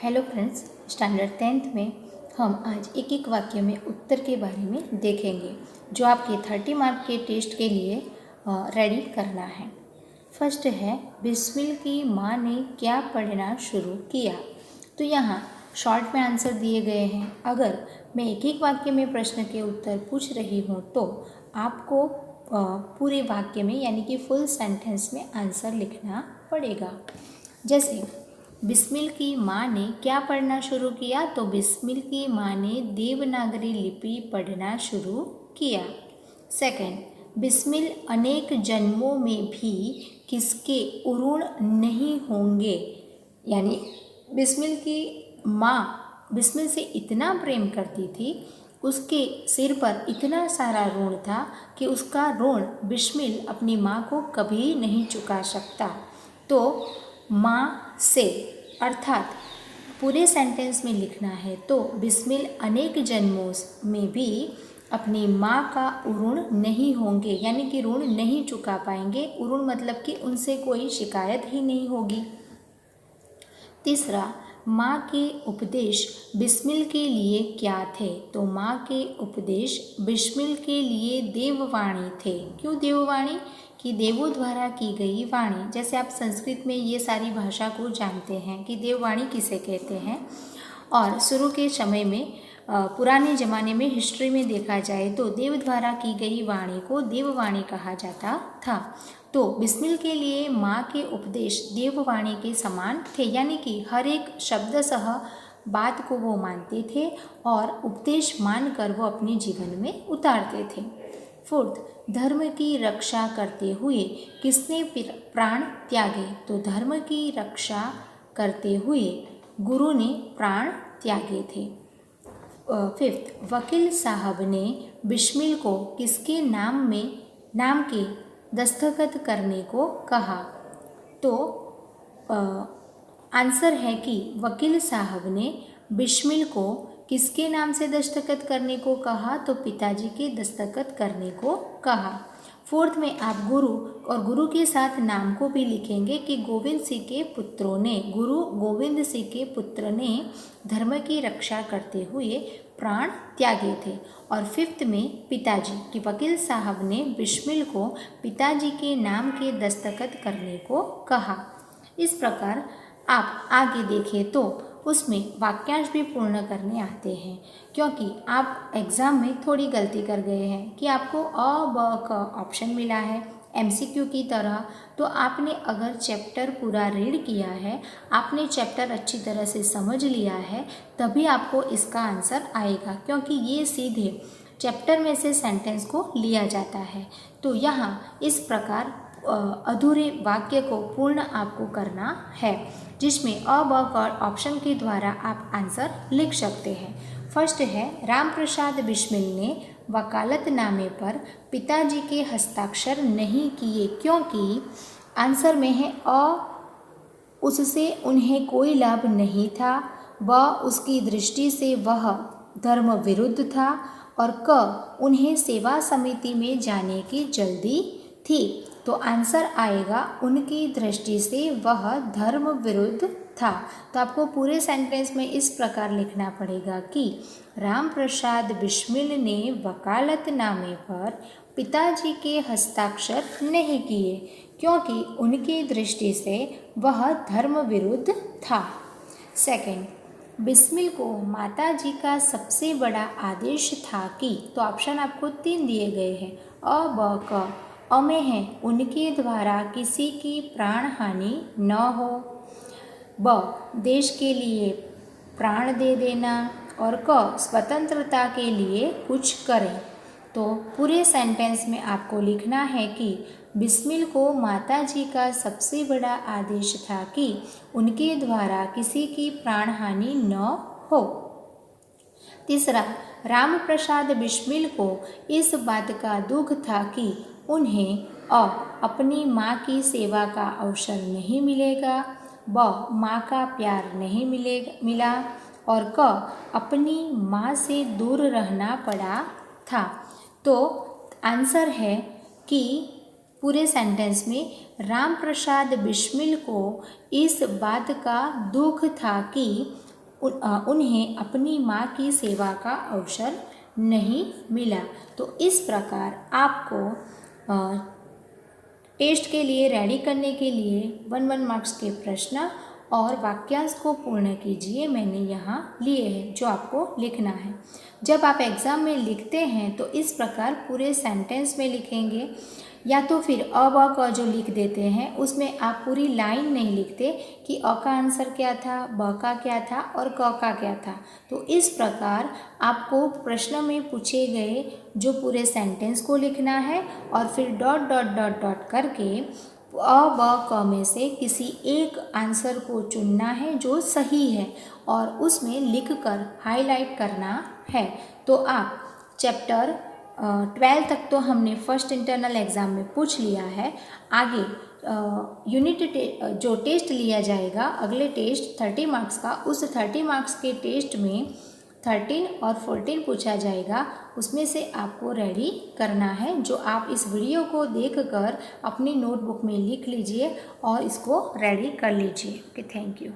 Hello friends, standard 10th में हम आज एक एक वाक्य में उत्तर के बारे में देखेंगे जो आपके 30 मार्क के टेस्ट के लिए रेडी करना है। फर्स्ट है, बिस्मिल की माँ ने क्या पढ़ना शुरू किया। तो यहाँ शॉर्ट में आंसर दिए गए हैं। अगर मैं एक एक वाक्य में प्रश्न के उत्तर पूछ रही हूँ तो आपको पूरे वाक्य में यानी कि फुल सेंटेंस में आंसर लिखना पड़ेगा। जैसे बिस्मिल की माँ ने क्या पढ़ना शुरू किया, तो बिस्मिल की माँ ने देवनागरी लिपि पढ़ना शुरू किया। सेकंड, बिस्मिल अनेक जन्मों में भी किसके ऋण नहीं होंगे, यानी बिस्मिल की माँ बिस्मिल से इतना प्रेम करती थी, उसके सिर पर इतना सारा ऋण था कि उसका ऋण बिस्मिल अपनी माँ को कभी नहीं चुका सकता। तो माँ से अर्थात पूरे सेंटेंस में लिखना है तो बिस्मिल अनेक जन्मों में भी अपनी माँ का ऋण नहीं होंगे, यानी कि ऋण नहीं चुका पाएंगे। ऋण मतलब कि उनसे कोई शिकायत ही नहीं होगी। तीसरा, माँ के उपदेश बिस्मिल के लिए क्या थे, तो माँ के उपदेश बिस्मिल के लिए देववाणी थे। क्यों देववाणी? कि देवों द्वारा की गई वाणी। जैसे आप संस्कृत में ये सारी भाषा को जानते हैं कि देववाणी किसे कहते हैं। और शुरू के समय में पुराने ज़माने में हिस्ट्री में देखा जाए तो देव द्वारा की गई वाणी को देववाणी कहा जाता था। तो बिस्मिल के लिए माँ के उपदेश देववाणी के समान थे, यानी कि हर एक शब्दशः बात को वो मानते थे और उपदेश मानकर वो अपने जीवन में उतारते थे। फोर्थ, धर्म की रक्षा करते हुए किसने प्राण त्यागे, तो धर्म की रक्षा करते हुए गुरु ने प्राण त्यागे थे। फिफ्थ, वकील साहब ने बिस्मिल को किसके नाम के दस्तखत करने को कहा, तो आंसर है कि वकील साहब ने बिस्मिल को किसके नाम से दस्तखत करने को कहा, तो पिताजी के दस्तखत करने को कहा। फोर्थ में आप गुरु और गुरु के साथ नाम को भी लिखेंगे कि गोविंद सिंह के पुत्रों ने, गुरु गोविंद सिंह के पुत्र ने धर्म की रक्षा करते हुए प्राण त्यागे थे। और फिफ्थ में पिताजी कि वकील साहब ने बिस्मिल को पिताजी के नाम के दस्तखत करने को कहा। इस प्रकार आप आगे देखें तो उसमें वाक्यांश भी पूर्ण करने आते हैं, क्योंकि आप एग्ज़ाम में थोड़ी गलती कर गए हैं कि आपको अ ब क ऑप्शन मिला है एमसीक्यू की तरह। तो आपने अगर चैप्टर पूरा रीड किया है, आपने चैप्टर अच्छी तरह से समझ लिया है, तभी आपको इसका आंसर आएगा, क्योंकि ये सीधे चैप्टर में से सेंटेंस को लिया जाता है। तो यहाँ इस प्रकार अधूरे वाक्य को पूर्ण आपको करना है, जिसमें अ ब क ऑप्शन के द्वारा आप आंसर लिख सकते हैं। फर्स्ट है, राम प्रसाद बिस्मिल ने वकालतनामे पर पिताजी के हस्ताक्षर नहीं किए, क्योंकि आंसर में है अ, उससे उन्हें कोई लाभ नहीं था, ब, उसकी दृष्टि से वह धर्म विरुद्ध था, और क, उन्हें सेवा समिति में जाने की जल्दी थी। तो आंसर आएगा उनकी दृष्टि से वह धर्म विरुद्ध था। तो आपको पूरे सेंटेंस में इस प्रकार लिखना पड़ेगा कि राम प्रसाद बिस्मिल ने वकालतनामे पर पिताजी के हस्ताक्षर नहीं किए, क्योंकि उनकी दृष्टि से वह धर्म विरुद्ध था। सेकंड, बिस्मिल को माताजी का सबसे बड़ा आदेश था कि, तो ऑप्शन आपको 3 दिए गए हैं अ ब क। अ में है उनके द्वारा किसी की प्राण हानि न हो, ब, देश के लिए प्राण दे देना, और क, स्वतंत्रता के लिए कुछ करें। तो पूरे सेंटेंस में आपको लिखना है कि बिस्मिल को माताजी का सबसे बड़ा आदेश था कि उनके द्वारा किसी की प्राण हानि न हो। तीसरा, राम प्रसाद बिस्मिल को इस बात का दुख था कि उन्हें अ, अपनी माँ की सेवा का अवसर नहीं मिलेगा, ब, माँ का प्यार नहीं मिला, और क, अपनी माँ से दूर रहना पड़ा था। तो आंसर है कि पूरे सेंटेंस में राम प्रसाद बिस्मिल को इस बात का दुख था कि उन्हें अपनी माँ की सेवा का अवसर नहीं मिला। तो इस प्रकार आपको टेस्ट के लिए रेडी करने के लिए 1 मार्क्स के प्रश्न और वाक्यांश को पूर्ण कीजिए मैंने यहाँ लिए हैं जो आपको लिखना है। जब आप एग्ज़ाम में लिखते हैं तो इस प्रकार पूरे सेंटेंस में लिखेंगे, या तो फिर अ ब क जो लिख देते हैं उसमें आप पूरी लाइन नहीं लिखते कि अ का आंसर क्या था, ब का क्या था और क का क्या था। तो इस प्रकार आपको प्रश्न में पूछे गए जो पूरे सेंटेंस को लिखना है और फिर डॉट डॉट डॉट डॉट करके अ ब क में से किसी एक आंसर को चुनना है जो सही है और उसमें लिखकर हाईलाइट करना है। तो आप चैप्टर 12 तक तो हमने फर्स्ट इंटरनल एग्ज़ाम में पूछ लिया है। आगे जो टेस्ट लिया जाएगा अगले टेस्ट 30 मार्क्स का, उस 30 मार्क्स के टेस्ट में 13 और 14 पूछा जाएगा, उसमें से आपको रेडी करना है जो आप इस वीडियो को देखकर अपनी नोटबुक में लिख लीजिए और इसको रेडी कर लीजिए। Okay, thank you.